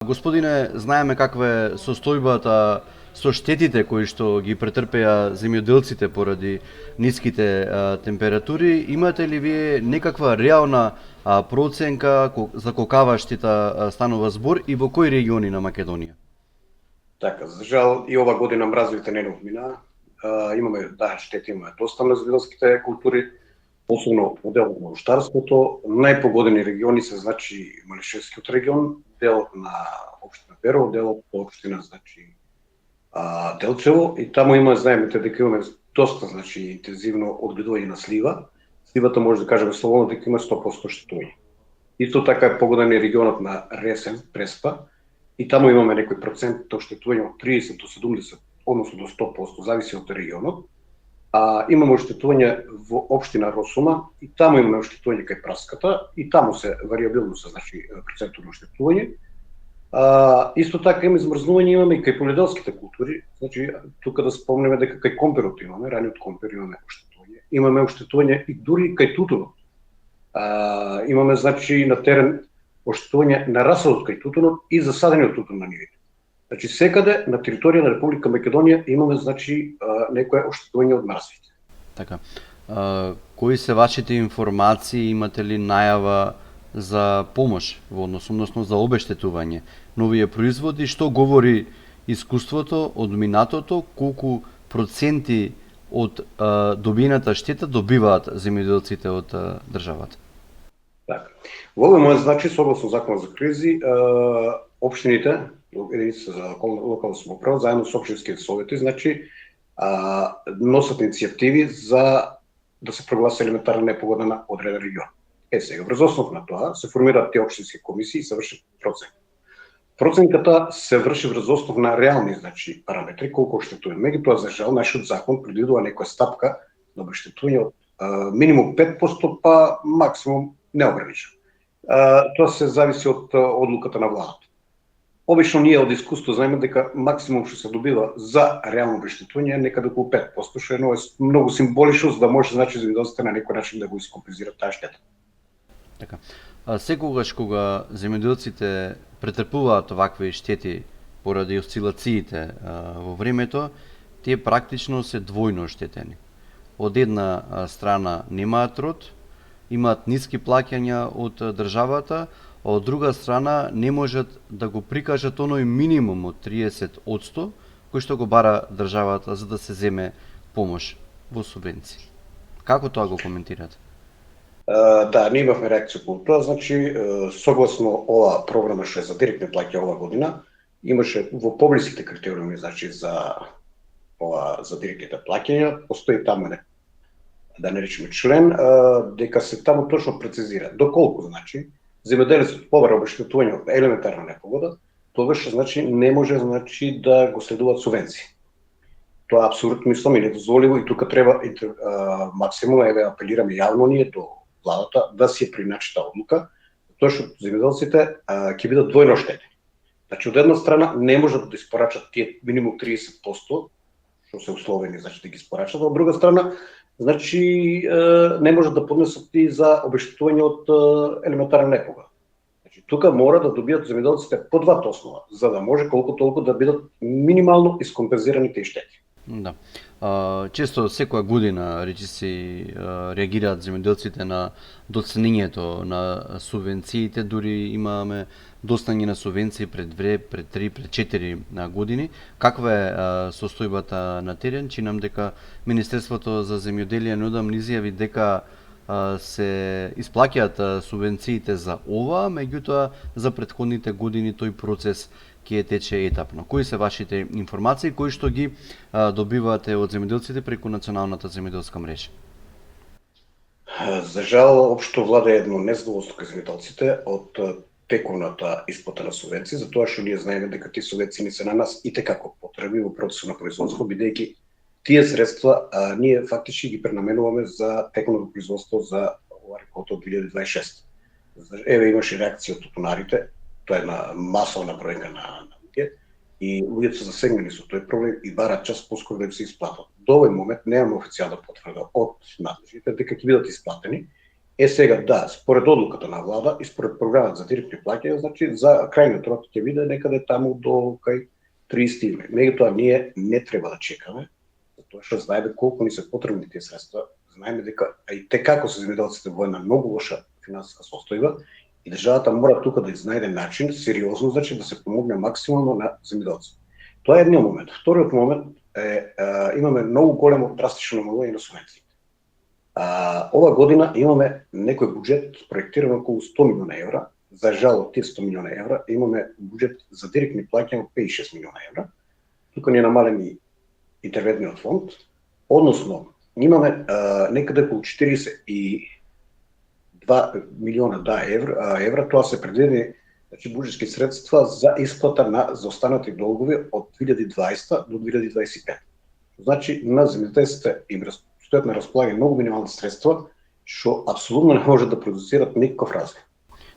Господине, знаеме каква е состојбата со штетите кои што ги претрпеа земјоделците поради ниските температури. Имате ли вие некаква реална проценка за колкава штета станува збор и во кои региони на Македонија? Така, за жал и ова година мразовите не мина. Имаме штети, имаме доста на земјоделските култури, особено во делот на овощарството. Најпогодени региони се Малишевскиот регион, делот на општина Берово, делот на општина Делчево, и таму знаеме дека имаме доста интензивно одгледување на слива. Сливата може да кажеме слободно дека има 100% штетување. Исто така е погоден и регионот на Ресен, Преспа, и таму имаме некој процент оштетување од 30 до 70, односно до 100%, зависи од регионот. Имаме оштетување во општина Росума, и таму имаме оштетување кај праската, и таму се вариабилно се процентот на оштетување. Исто така имаме и кај полиделските култури, тука да спомнеме дека кај комперот имаме, раниот компер имаме оштетување. Имаме оштетување и дури кај тутунот. Имаме на терен оштетување на расадот кај тутунот и засадениот тутун на нивите. Секаде на територија на Република Македонија имаме некое оштетување од мразовите. Така. Кои се вашите информации, имате ли најава за помош во односно за обештетување на овие производи? Што говори искуството од минатото, колку проценти од добиената штета добиваат земјоделците од државата? Така. Во овој момент, согласно Законот за кризи, општините, единиците за локална самоуправа, заедно со општинските совети, носат иницијативи за да се прогласи елементарна непогода на одреден регион. Сега, врз основ на тоа, се формираат тие општински комисии и се врши проценка. Проценката се врши врз основ на реални параметри, колку оштетување. Меѓутоа, за жал, нашиот закон предвидува некоја стапка на обештетување од минимум 5%, па максимум неограничено. Тоа се зависи од одлуката на владата. Обично ние од искуство знаеме дека максимум што се добива за реално обештетување е некаде околу 5%, што е многу символично, за да може земјоделците на некој начин да го искомпензират таа штета. Така. Секогаш кога земјоделците претрпуваат вакви штети поради осцилациите во времето, тие практично се двојно оштетени. Од една страна немаат род, имаат ниски плаќања од државата, а од друга страна не можат да го прикажат оној минимум од 30% кој што го бара државата за да се земе помош во субвенции. Како тоа го коментирате? Да, ние имавме реакција по тоа, согласно ова програма што е за директни плаќања ова година, имаше во поблиските критериуми за директните плаќања, постои таму да не речеме член, дека се таму точно прецизира доколку земјоделецот побара обештетување од елементарна непогода, тогаш не може да го следуваат субвенции. Тоа е апсолутно мислам и недозволиво, и тука треба максимум, апелираме јавно ние до владата да се приначи таа одлука, тоа што земјоделците ќе бидат двојно оштетени. Од една страна не можат да испорачат тие минимум 30%, што се условени да ги испорачат, од друга страна не можат да поднесат и за обештетување од елементарна непогода. Тука мора да добијат земјоделците по двата основа, за да може колку толку да бидат минимално искомпензирани тие штети. Да. Често секоја година речиси реагираат земјоделците на доцнењето на субвенциите, дури имаме доцнење на субвенции пред 3, пред 4 години. Каква е состојбата на терен? Чинам дека Министерството за земјоделие неодамна изјави дека се исплаќаат субвенциите за ова, меѓутоа за претходните години тој процес ќе тече етапно. Кои се вашите информации, кои што ги добивате од земјоделците преку Националната земјоделска мрежа? За жал, општо влада едно незадоволство кај земјоделците од тековната исплата на субвенции, затоа што ние знаеме дека тие субвенции не се на нас и текако потребни во процесот на производство, бидејќи тие средства ние фактички ги пренаменуваме за тековно производство за ова реколта од 2026. Имаше реакција од тутунарите, тоа е една масовна бројка на луѓе, и луѓето се засегнати со тој проблем и бараат час поскоро да им се исплатат. До овој момент немаме официјална потврда од надлежните дека ќе бидат исплатени, Сега да, според одлуката на влада и според програмата за директни плаќања, значи за крајниот рок ќе биде некаде таму до кај 30 юли. Меѓутоа ние не треба да чекаме, затоа што знаеме колку ни се потребни тие средства, знаеме дека и те како се земјоделците во една многу лоша финансиска состојба и државата мора тука да изнајде начин сериозно, значи да се помогне максимално на земјоделците. Тоа е едниот момент. Вториот момент е имаме многу големо драстично намалување на субвенциите. Ова година имаме некој буџет проектиран околу 100 милиона евра. За жал од тие 100 милиона евра имаме буџет за директни плаќања од 56 милиона евра. Тука ни е намален и интервентниот фонд, односно имаме некаде околу 42 милиона евра, тоа се предвидени значи буџетски средства за исплата на заостанати долгови од 2020 до 2025. Значи на земјоделците им стојат на располагање многу минимални средства, што апсолутно не може да продуцират никаков разлик.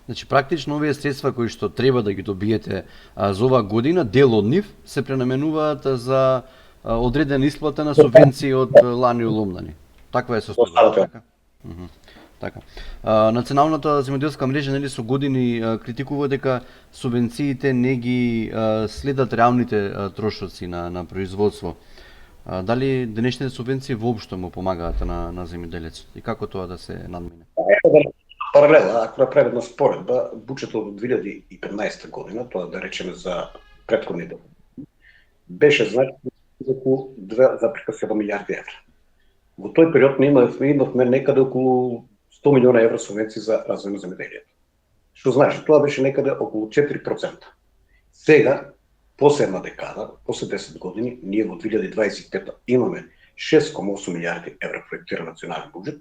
Значи практично овие средства кои што треба да ги добиете за оваа година, дел од нив се пренаменуваат за одредена исплата на субвенции од лани уломдани. Таква е состојбата, така? Така. Националната земјоделска мрежа нели со години критикува дека субвенциите не ги следат реалните трошоци на производство. Дали денешните субвенции воопшто му помагаат на земјоделецот и како тоа да се надмине? Паралела, ако направиме една споредба, буџетот од 2015 година, тоа да речеме за претходните, беше значи околу 2,7 милиарди евра. Во тој период имавме некаде околу 100 милиона евра субвенции за развој на земјоделието. Што значи, тоа беше некаде околу 4%. Сега, после една декада, после 10 години, ние во 2025 имаме 6,8 милиарди евра проектиран национален буџет,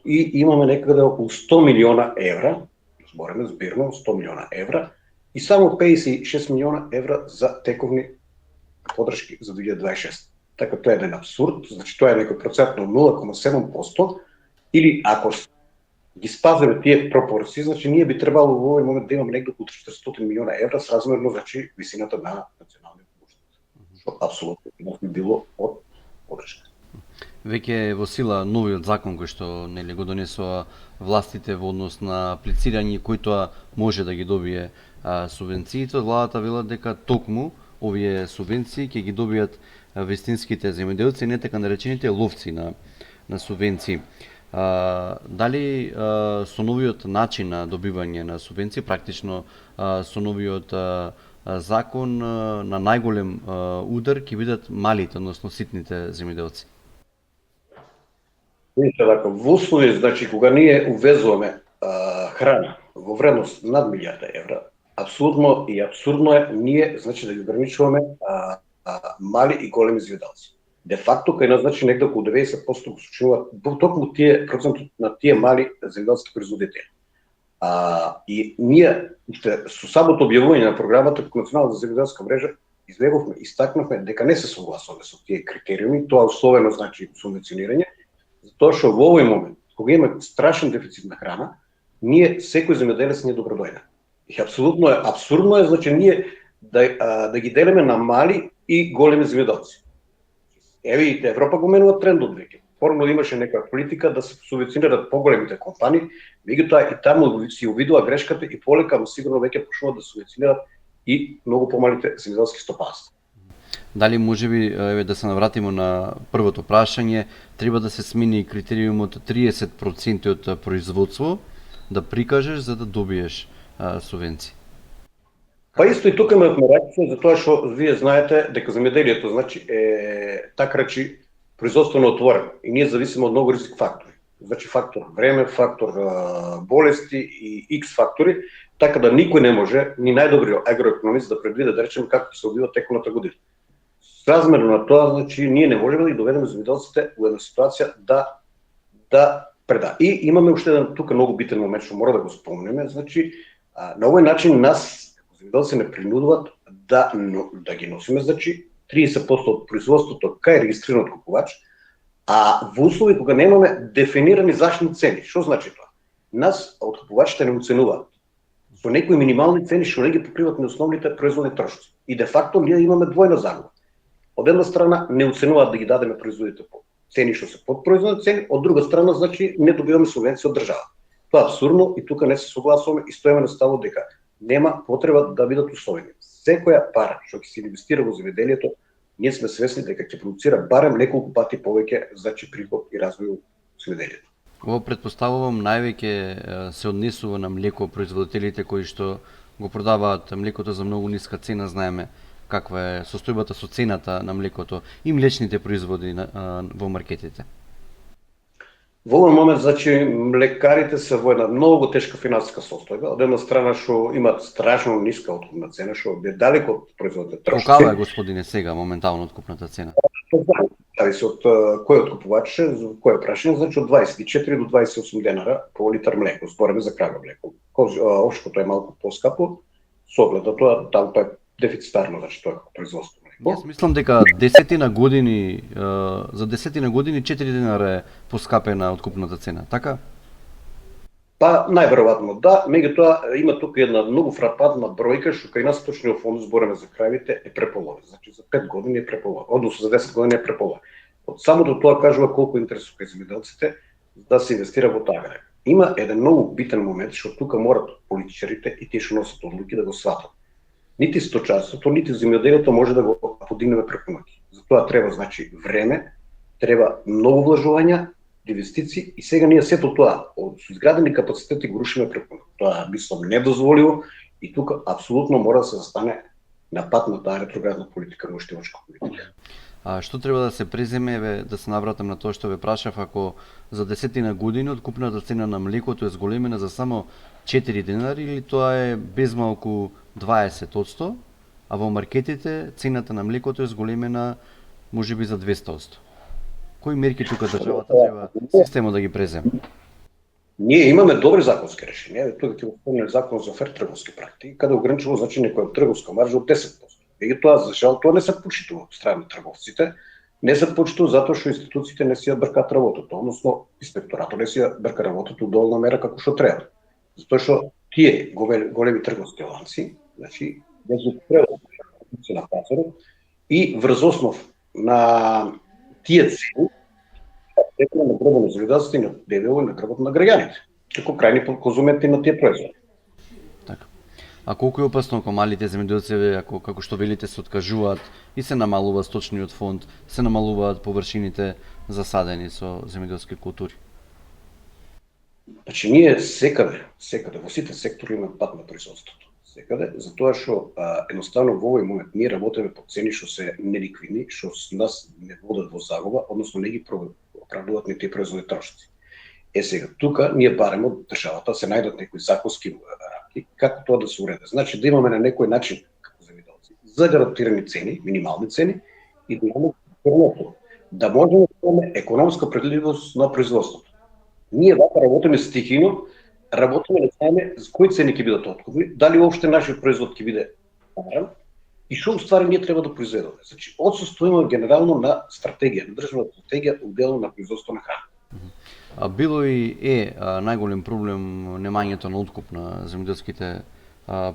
и имаме некаде околу 100 милиона евра, збориме збирно 100 милиона евра, и само 56 милиона евра за тековни подршки за 2026. Така тоа е еден абсурд, значи тоа е некој процент на 0,7%, или ако ги спазиме тие пропорции, значи ние би требало во овој момент да имаме некаде околу 400 милиона евра сразмерно значи висината на националниот буџет, што апсолутно би било од подршка. Веќе во сила новиот закон кој што нели го донесоа властите во однос на аплицирање кој тоа може да ги добие субвенциите, владата вела дека токму овие субвенции ќе ги добијат вистинските земјоделци, не така наречените ловци на субвенции. Дали со новиот начин на добивање на субвенции, практично со новиот закон на најголем удар ќе бидат малите, односно ситните земјоделци? Видите, така, во услови, значи, кога ние увезуваме храна во вредност над милиарда евра, апсолутно и абсурдно е ние, значи, да ги ограничуваме мали и големи земјоделци. Де факто, кај нас, значи, некаде околу 90% го сочинуваат токму тие процентот на тие мали земјоделски производители. И ние, со самото објавување на програмата како Национална земјоделска мрежа, излеговме, истакнавме дека не се согласуваме со тие критериуми, тоа условено значи субвенционирање, затоа што во овој момент, кога има страшен дефицит на храна, ние секој земјоделец не е добродојден. И апсолутно е абсурдно е значи ние да ги делиме на мали и големи земјоделци. Еве и Европа го менува трендот веќе. Порано имаше некоја политика да се субвенционират поголемите компании, меѓутоа и таму си увидува грешката и полека, но сигурно веќе почнуваат да субвенционират и многу помалите земјоделски стопанства. Дали можеби еве да се навратиме на првото прашање, треба да се смени критериумот 30% од производство да прикажеш за да добиеш субвенции? Па исто и тука имаме реакција, затоа што вие знаете дека земјоделието значи е така речи производствено отворено и ние зависиме од многу ризик фактори. Значи фактор време, фактор болести и X фактори, така да никој не може, ни најдобриот агроекономист да предвиде да речеме како ќе се одвива теконата година. Сразмерно на тоа, значи ние не можеме да ги доведеме земјоделците во една ситуација да преда. И имаме уште еден тука многу битен момент што мора да го спомнеме, значи на овој начин нас земјоделци не принудуваат да ги носиме, значи 30% од производството кај регистрираниот купувач, а во услови кога немаме дефинирани заштитни цени. Што значи тоа? Нас од купувачите не оценуваат со некои минимални цени што не ги покриваат на основните производни трошоци. И де факто ние имаме двојна загуба. Од една страна не оценуваат да ги дадеме производите по цени што се под производни цени, од друга страна значи не добиваме субвенција од држава. Тоа е абсурдно и тука не се согласуваме и стоиме на ставот дека нема потреба да бидат условени. Секоја пара што ќе се инвестира во земјоделието, ние сме свесни дека ќе продуцира барем неколку пати повеќе значи приход и развој во земјоделието. Ово претпоставувам највеќе се однесува на млекопроизводителите кои што го продаваат млекото за многу ниска цена, знаеме каква е состојбата со цената на млекото и млечните производи во маркетите. Во овој момент, значи, млекарите се во една многу тешка финансиска состојба. Од една страна што имаат страшно ниска откупна цена, што е далеко од производните трошоци. Колкава е, господине, сега моментално откупната цена? Зависи од кој откупувач, кој прашање, значи од 24 до 28 денара по литар млеко, збореме за крава млеко. Овшкото е малку поскапо, со оглед на тоа, таму е дефицитарно, значи тоа е производство. Јас мислам дека десетина години, за 10 години 4 денара е поскапена откупната цена, така? Па, најверојатно да, меѓутоа има тука една многу фрапантна бројка што кај нас точниот фонд збореме за кравите е преполовен. Значи за 5 години е преполовен, односно за 10 години е преполовен. Од самото тоа кажува колку интересува кај земјоделците да се инвестира во таа грана. Има еден многу битен момент што тука морат политичарите и тие што носат одлуки да го сватат. Нити сточарството, нити земјоделието може да го подигнеме преку ноќ. Затоа треба значи време, треба многу вложувања, инвестиции и сега ние сето тоа со изградени капацитети го рушиме преку ноќ. Тоа мислам недозволиво и тука апсолутно мора да се застане на пат на таа ретроградна политика, моштивачка политика. А што треба да се преземе, да се навратам на тоа што ве прашав, ако за 10 години откупната цена на млекото е зголемена за само 4 денари или тоа е безмалку 20%, а во маркетите цената на млекото е зголемена можеби за 200%. Кои мерки тука државата треба системот да ги преземе? Ние имаме добри законски решенија, тука ќе го спомнем закон за фер трговски практики, каде ограничува значи некоја трговска маржа од 10%. Меѓутоа, за жал, тоа не се почитува од страна на трговците, не се почитува затоа што институциите не си ја бркаат работото, односно инспекторатот не си ја брка работото у долна мера како што треба. Затоа што тие големи трговски ланци, значи, не злоупотребуваат на пазарот и врз основ на тие цени текува на грбот на земјоделците и на дебело на грбот на граѓаните, како крајни конзументи на тие производи. Така. А колку е опасно ако малите земјоделци, ако како што велите се откажуваат и се намалува сточниот фонд, се намалуваат површините засадени со земјоделски култури? Значи ние секаде во сите сектори имаме пат на производството. Секаде, затоа што едноставно во овој момент ние работиме по цени што се неликвидни, што нас не водат во загуба, односно не ги оправдуваат ни тие производни трошоци. Сега, тука ние бараме од државата се најдат некои законски рамки како тоа да се уреди. Значи да имаме на некој начин како земјоделци за гарантирани цени, минимални цени и да имаме да можеме да имаме економска предвидливост на производството. Ние вака работиме стихино, работиме да знаеме за кои цени ќе бидат откупни, дали уопште нашиот производ ќе биде парен и што уствари ние треба да произведеме. Значи, отсуствуваме генерално на стратегија, на државна стратегија одделно на производство на храна. Било и најголем проблем немањето на откуп на земјоделските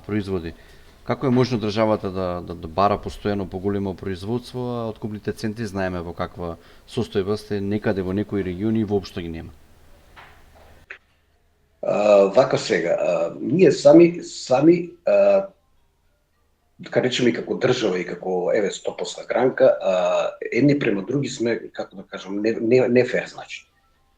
производи. Како е можно државата да бара постојано поголемо производство, а откупните центри знаеме во каква состојба сте, некаде во некои региони воопшто ги нема? Вака сега, ние сами да речеме и како држава и како стопоска гранка, едни према други сме, како да кажам, не фер значи.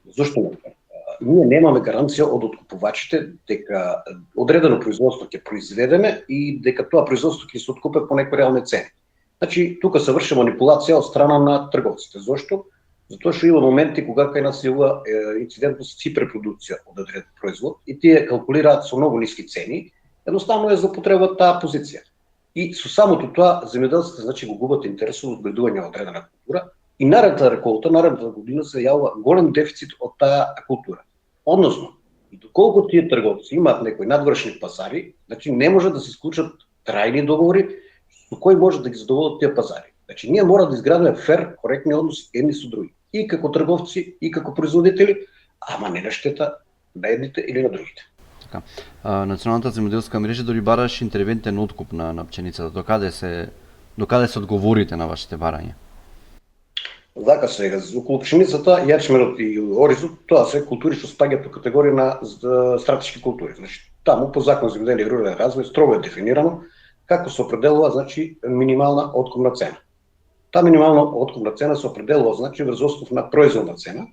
Зошто не фер? Ние немаме гаранција од откупувачите дека одредено производство ќе произведеме и дека тоа производство ќе се откупе по некои реални цени. Значи, тука се врши манипулација од страна на трговците. Зошто? Затоа што има моменти кога кај нас се јавува инцидент со хиперпродукција од одреден производ и тие калкулираат со многу ниски цени, едноставно е злоупотребуваат таа позиција. И со самото тоа земјоделците значи го губат интересот од одгледување на одредена култура и наредната реколта, наредната година се јавува голем дефицит од таа култура. Односно, и доколку тие трговци имаат некои надвршни пазари, значи не може да се исклучат трајни договори со кои може да ги задоволат тие пазари. Значи ние мора да изградиме фер, коректни односи едни со други, и како трговци, и како производители, ама не на штета на едните или на другите. Така. Националната земјоделска мрежа дори бараш интервентен откуп на пченицата. Докаде се одговорите на вашите барања? Вака сега, околу пшеницата, јачменот и оризот, тоа се култури што спаѓаат во категорија на стратешки култури. Значи, таму по закон за земјоделие и рурален развој строго е дефинирано како се определува, значи, минимална откупна цена. Таа минимална откупна цена се определува, значи, врз основа на производна цена,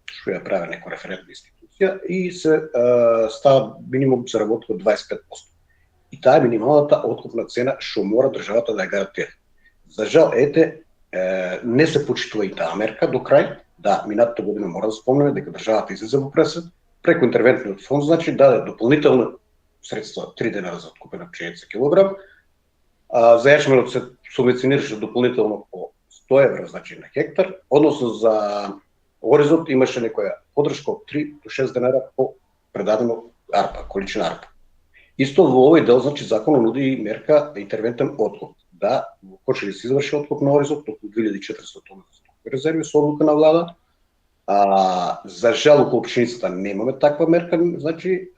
што ја прави некоја референтна институција, и се става минимум се работи од 25%. И таа е минималната откупна цена што мора државата да ја гарантира. За жал, не се почитува и таа мерка до крај. Да, минатата година мора да спомнеме дека државата излезе во пресед, преку интервентниот фонд, значи даде дополнително средства 3 денари за откупена пшеница килограм, за јачменот се субвенционираше дополнително по 100 евра, значи на хектар, односно за оризот имаше некоја подршка од 3 до 6 денара по предадено арпа, количина арпа. Исто во овој дел, значи, законот нуди мерка интервентен откуп. Да, почели се изврши откуп на оризот, околу 2400 тона резерви со одлука на влада. За жал, околу пшеницата немаме таква мерка, значи,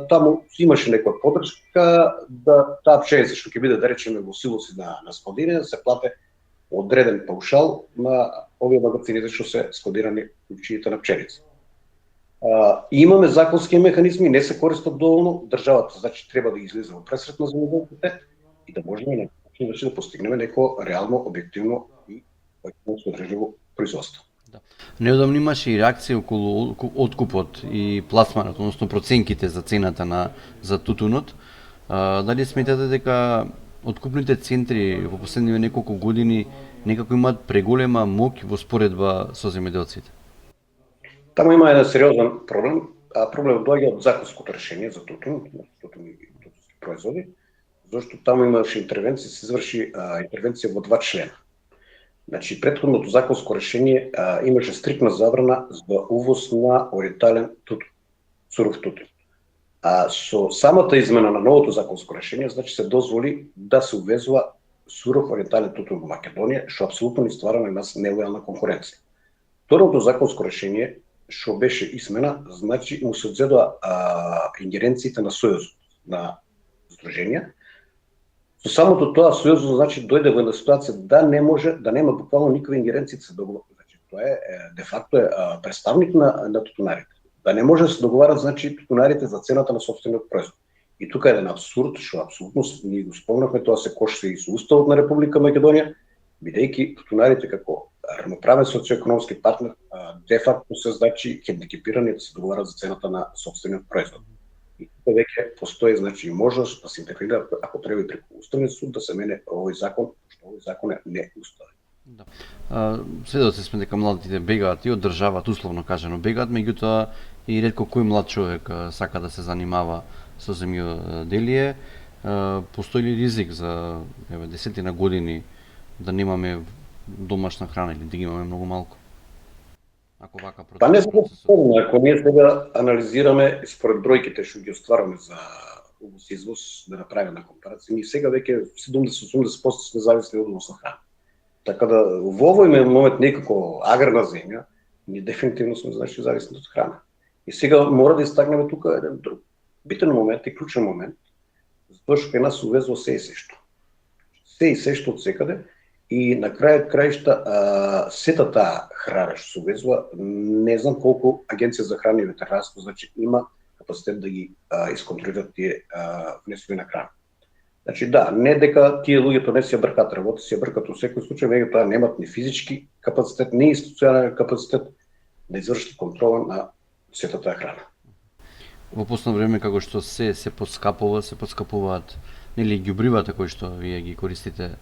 таму имаше некоја подршка да таа пшеница што ќе биде, да речеме, во силоси на складирање, да се плате одреден паушал на овие магазините што се складирани куличините на пшеница. Имаме законски механизми, не се користат доволно, државата, значи, треба да излезе во пресрет на земјоделците и да можеме да постигнеме неко реално, објективно и одржливо производство. Да. Неодамно имаше и реакција околу откупот и пласманот, односно проценките за цената за тутунот. Дали сметате дека откупните центри во последниве неколку години некако имаат преголема моќ во споредба со земјоделците? Таму има еден сериозен проблем, проблемот доаѓа од законското решение за тутун и тутунски производи, зашто таму имаше интервенција, се изврши интервенција во 2 члена. Значи, претходното законско решение имаше стрикна забрана за увоз на ориентален тутун, суров тутун. Со самата измена на новото законско решение, значи се дозволи да се увезува суров ориентален тутун во Македонија, што апсолутно ни ствара на нас нелојална конкуренција. Второто законско решение што беше измена, значи му се одзедоа ингеренциите на Сојузот на здруженија. Со самото тоа Сојузот, значи, дојде во една ситуација да не може, да нема буквално никакви ингеренции да се договарат. Значи, тоа е де факто представник на тутунарите. Да не може да се договарат, значи, тутунарите за цената на сопствениот производ. И тука е еден абсурд, што апсолутно ние го спомнавме, тоа се коши и со Уставот на Република Македонија, бидејќи тутунарите како рамноправен социоекономски партнер де факто се, значи, хендикепирани да се договарат за цената на сопствениот производ. И тука веќе постои, значи, можност да се интервенира, ако треба и преку Уставниот суд, да се мене овој закон, што овој закон е неуставен. Да. Сведоци сме дека младите бегаат и од државата, условно кажано бегаат, меѓутоа и ретко кој млад човек сака да се занимава со земјоделие. Постои ли ризик за десетина години да немаме домашна храна или да ги имаме многу малку? Ако вака Па не знам, ако ние сега анализираме според бројките што ги оствараме за увоз и извоз, да направиме на компарација, ние сега веќе 70-80% сме зависни од увоз на храна. Така да во овој момент некако аграрна земја, ние дефинитивно сме, значи, зависни од храна. И сега мора да истакнеме тука еден друг битен момент и клучен момент, затоа што кај нас увезува се и сешто. Се и сешто од секаде, и на крајот краишта сета таа храна што се увезува, не знам колку Агенција за храна и ветеринарство, значи, има капацитет да ги исконтролираат тие внесови на храна. Значи, да, не дека тие луѓето не си ја бркат работа, си ја бркат во секој случај, меѓутоа немат ни физички капацитет, ни институционален капацитет да извршат контрола на сета таа храна. Во последно време, како што се поскапуваат нели ѓубривата кои што вие ги користите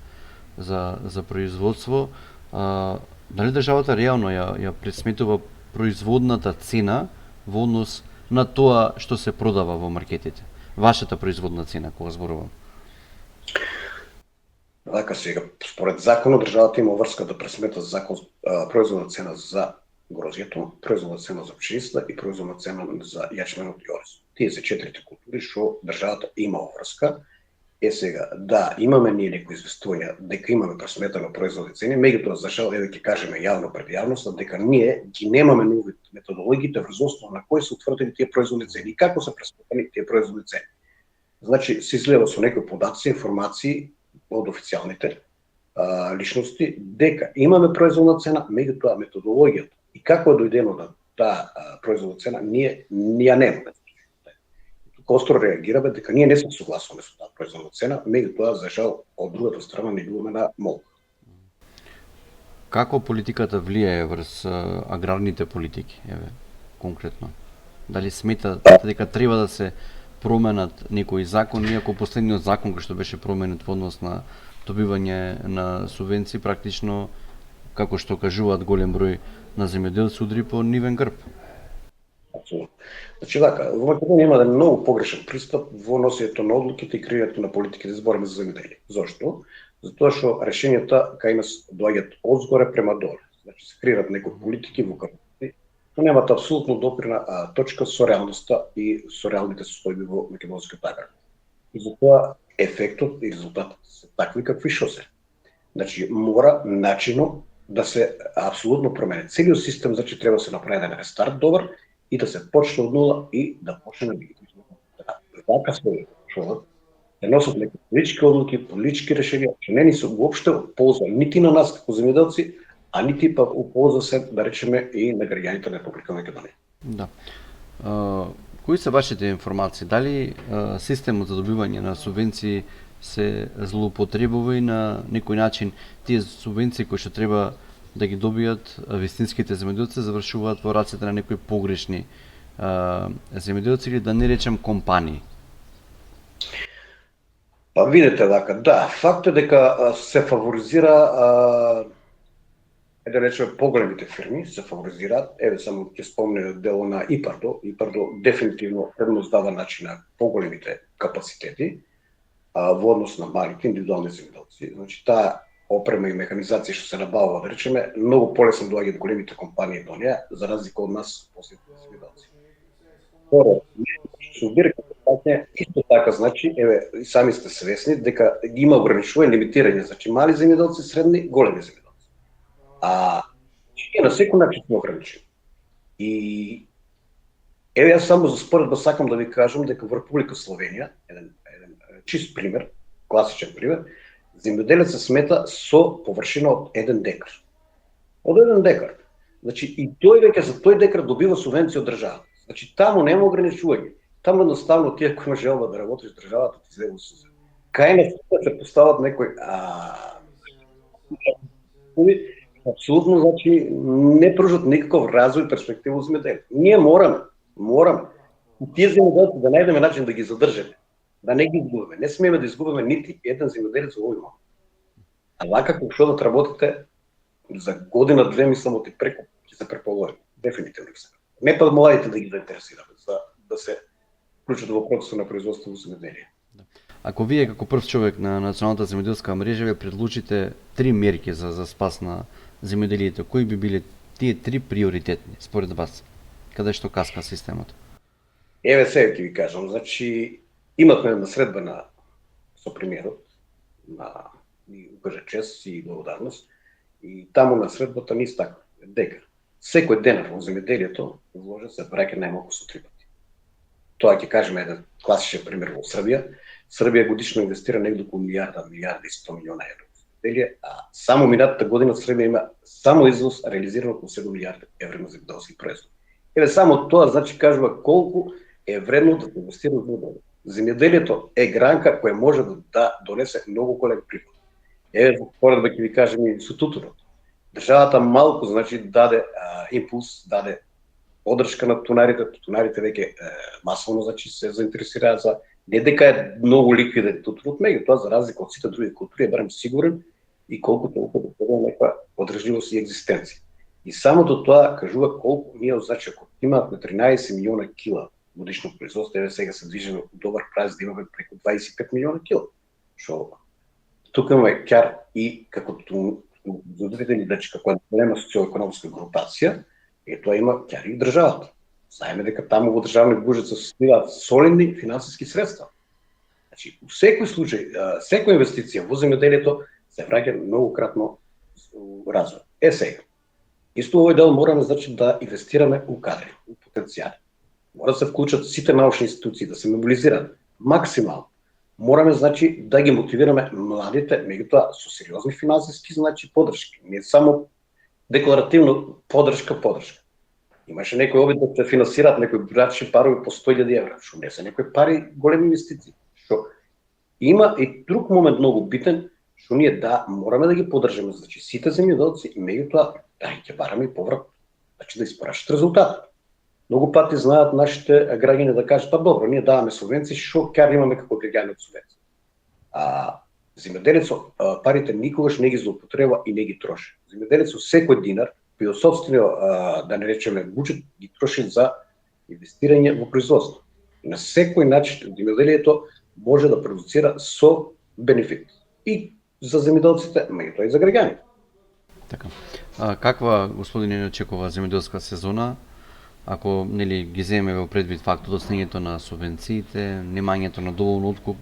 за производство, дали државата реално ја пресметува производната цена во однос на тоа што се продава во маркетите? Вашата производна цена, кога зборувам? Така сега, според законот државата има врска да пресмета производна цена за грозјето, производна цена за пшеницата и производна цена за јачменот и ориз. Тие се 4 култури што државата има врска. Сега, да, имаме ние некои известувања дека имаме пресметано производни цени, меѓутоа за жал ќе кажеме јавно пред јавноста дека ние ги немаме нови методологиите врз основа на кои се утврдени тие производни цени и како се пресметани тие производни цени. Значи, се излева со некои податци, информации од официјалните личности дека имаме произволна цена, меѓутоа методологијата и како е дојдено до таа произволна цена, ние ја немаме. Тука остро реагираме дека ние не се согласуваме со таа произволна цена, меѓутоа за жал од другата страна не биламе на молба. Како политиката влијае врз аграрните политики, конкретно? Дали сметате дека треба да се променат некои закони, иако последниот закон кој што беше променет во однос на добивање на субвенции, практично, како што кажуваат голем број на земјоделци, удри по нивен грб? Апсолутно. Значи така, во Македонија има еден многу погрешен пристап во носењето на одлуките и креирањето на политиките, збориме за земјоделие. Зошто? Затоа што решенијата кај нас доаѓаат одзгоре према доле. Значи се креираат некои политики во картите, што немаат апсолутно допирна точка со реалноста и со реалните состојби во македонскиот аграр. И затоа ефектот и резултатот се такви какви што се. Значи мора начинот да се апсолутно промени. Целиот систем, значи треба да се направи еден рестарт добар и да се почне од нула и да почне да ги така се што да носат некои политички одлуки, политички решенија, што не ни се уопште од полза нити на нас како земјоделци, а нити па у полза се, да речеме, и на граѓаните на Република Македонија. Да. Кои се вашите информации? Дали системот за добивање на субвенции се злоупотребува и на некој начин тие субвенции кои што треба да ги добијат вистинските земјоделци завршуваат во рацете на некои погрешни земјоделци или да не речем компании? Па видите дека да, факт е дека се фаворизира да речеме поголемите фирми се фаворизираат. Еве само ќе спомнем дело на ИПАРДО. ИПАРДО дефинитивно предност дава начин на поголемите капацитети во однос на малите индивидуални земјоделци. Значи таа опрема и механизација што се набавува, да речеме, многу полесно доаѓаат големите компании до неа, за разлика од нас последните земјоделци. Второ, исто така, значи, еве, и сами сте свесни дека има ограничување, лимитирање, значи мали земјоделци, средни, големи земјоделци. На секој начин сме ограничени. И еве јас само за споредба сакам да ви кажам дека во Република Словенија, еден чист пример, класичен пример, земјоделец се смета со површина од 1 декар. Од 1 декар. Значи и тој веќе за тој декар добива субвенција од државата. Значи таму нема ограничување. Таму едноставно тие кои желба да работиш државата ти зело се. Кај не се постават некој апсолутно, значи, не пружат никаков развој перспектива во земјоделие. Ние мораме тие земјоделци да најдеме начин да ги задржиме, да не ги изгубиме. Не смееме да изгубиме нити еден земјоделец во овој момент. А вака како што да работите за година-две, мислам, оти преку ќе се преполови. Дефинитивно се. Не па младите да ги заинтересираме за да се вклучат во процесот на производство во земјоделие. Ако вие како прв човек на Националната земјоделска мрежа ве предлучите 3 мерки за спас на земјоделието, кои би биле тие 3 приоритетни според вас? Каде што каска системот? Еве сега ќе ви кажам, значи имавме една средба со премиерот на ни укаже чест и благодарност и таму на средбата ни истакна дека секој денар во земјоделието вложен се враќа најмалку со 3 пати. Тоа ќе кажеме еден класичен пример во Србија. Србија годишно инвестира негде околу милијарда и 100 милиона евро во земјоделие, а само минатата година Србија има само износ реализиран околу 7 милијарди евро на земјоделски производ. Еве само тоа значи кажува колку е вредно да се инвестира во земјоделие. Земјоделието е гранка која може да донесе многу голем приход. Еве споредба ќе ви кажем и со тутунот. Државата малку значи даде импулс, даде подршка на тутунарите. Тутунарите веќе масовно значи се заинтересираат за не дека е многу ликвиден тутунот, меѓутоа за разлика од сите други култури е барем сигурен и колку толку да некоја одржливост и екзистенција. И самото тоа кажува колку ние значи ако имавме 13 милиона кила годишно производство, еве сега се движиме добар правец да имаме преку 25 милиона кила. Што тука имаме ќар и како зодредени значи како голема социјално-економска групација, тоа има ќар и државата. Знаеме дека таму во државниот буџет се сливаат солидни финансиски средства. Значи, во секој случај, секоја инвестиција во земјоделието се враќа многократно развој. Сега, исто овој дел мораме значи да инвестираме у кадри, у потенцијали. Мора да се вклучат сите научни институции, да се мобилизираат максимално. мораме значи да ги мотивираме младите, меѓутоа со сериозни финансиски значи поддршки, не само декларативно поддршка. Имаше некои обид да се финансираат некои братши парови по 100.000 евра, што не се некои пари големи инвестиции. Што има и друг момент многу битен, што ние мораме да ги поддржаме, значи сите земјоделци и меѓутоа ќе бараме и поврат, значи да испрашат резултат. Многу пати знаат нашите граѓани да кажат, добро, ние даваме субвенции, што ќе имаме како граѓани од субвенции. Земјоделецот парите никогаш не ги злоупотреба и не ги троши. Земјоделецот секој динар при собствениот, да не речеме, буџет ги троши за инвестирање во производство. И на секој начин земјоделието може да продуцира со бенефит. И за земјоделците, меѓутоа и за граѓаните. Така. Каква, господине, не очекува земјоделска сезона, ако ги земеме во предвид фактот доснењето на субвенциите, немањето на доволно откуп,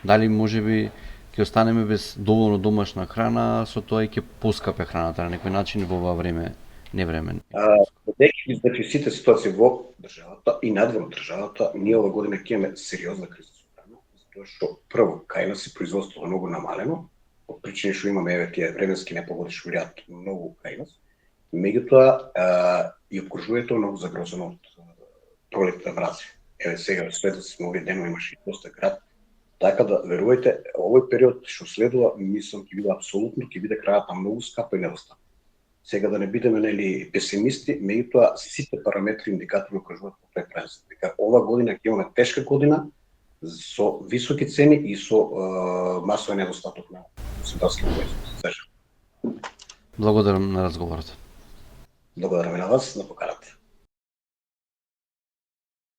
дали можеби ќе останеме без доволно домашна храна, со тоа и ќе поскапе храната на некој начин во ова време, невреме? Бидејќи значи сите ситуации во државата и надвор државата, ние ова година ќе имаме сериозна криза со храна, затоа што прво кај нас е производството многу намалено, по причини што имаме тие временски непогоди што влијаат многу кај нас. Меѓутоа и окружувањето многу загрозено од пролетните мрази. Сега следот овие денови имаше и доста град. Така да верувајте, овој период што следува, мислам ќе биде апсолутно, ќе биде крајот на многу скапа и недостапна. Сега да не бидеме песимисти, меѓутоа сите параметри индикатори окружуваат по тој празник. Дека ова година ќе имаме тешка година со високи цени и со масовен недостаток на земјоделски производи. Благодарам на разговорот. Благодарам и на вас на поканата.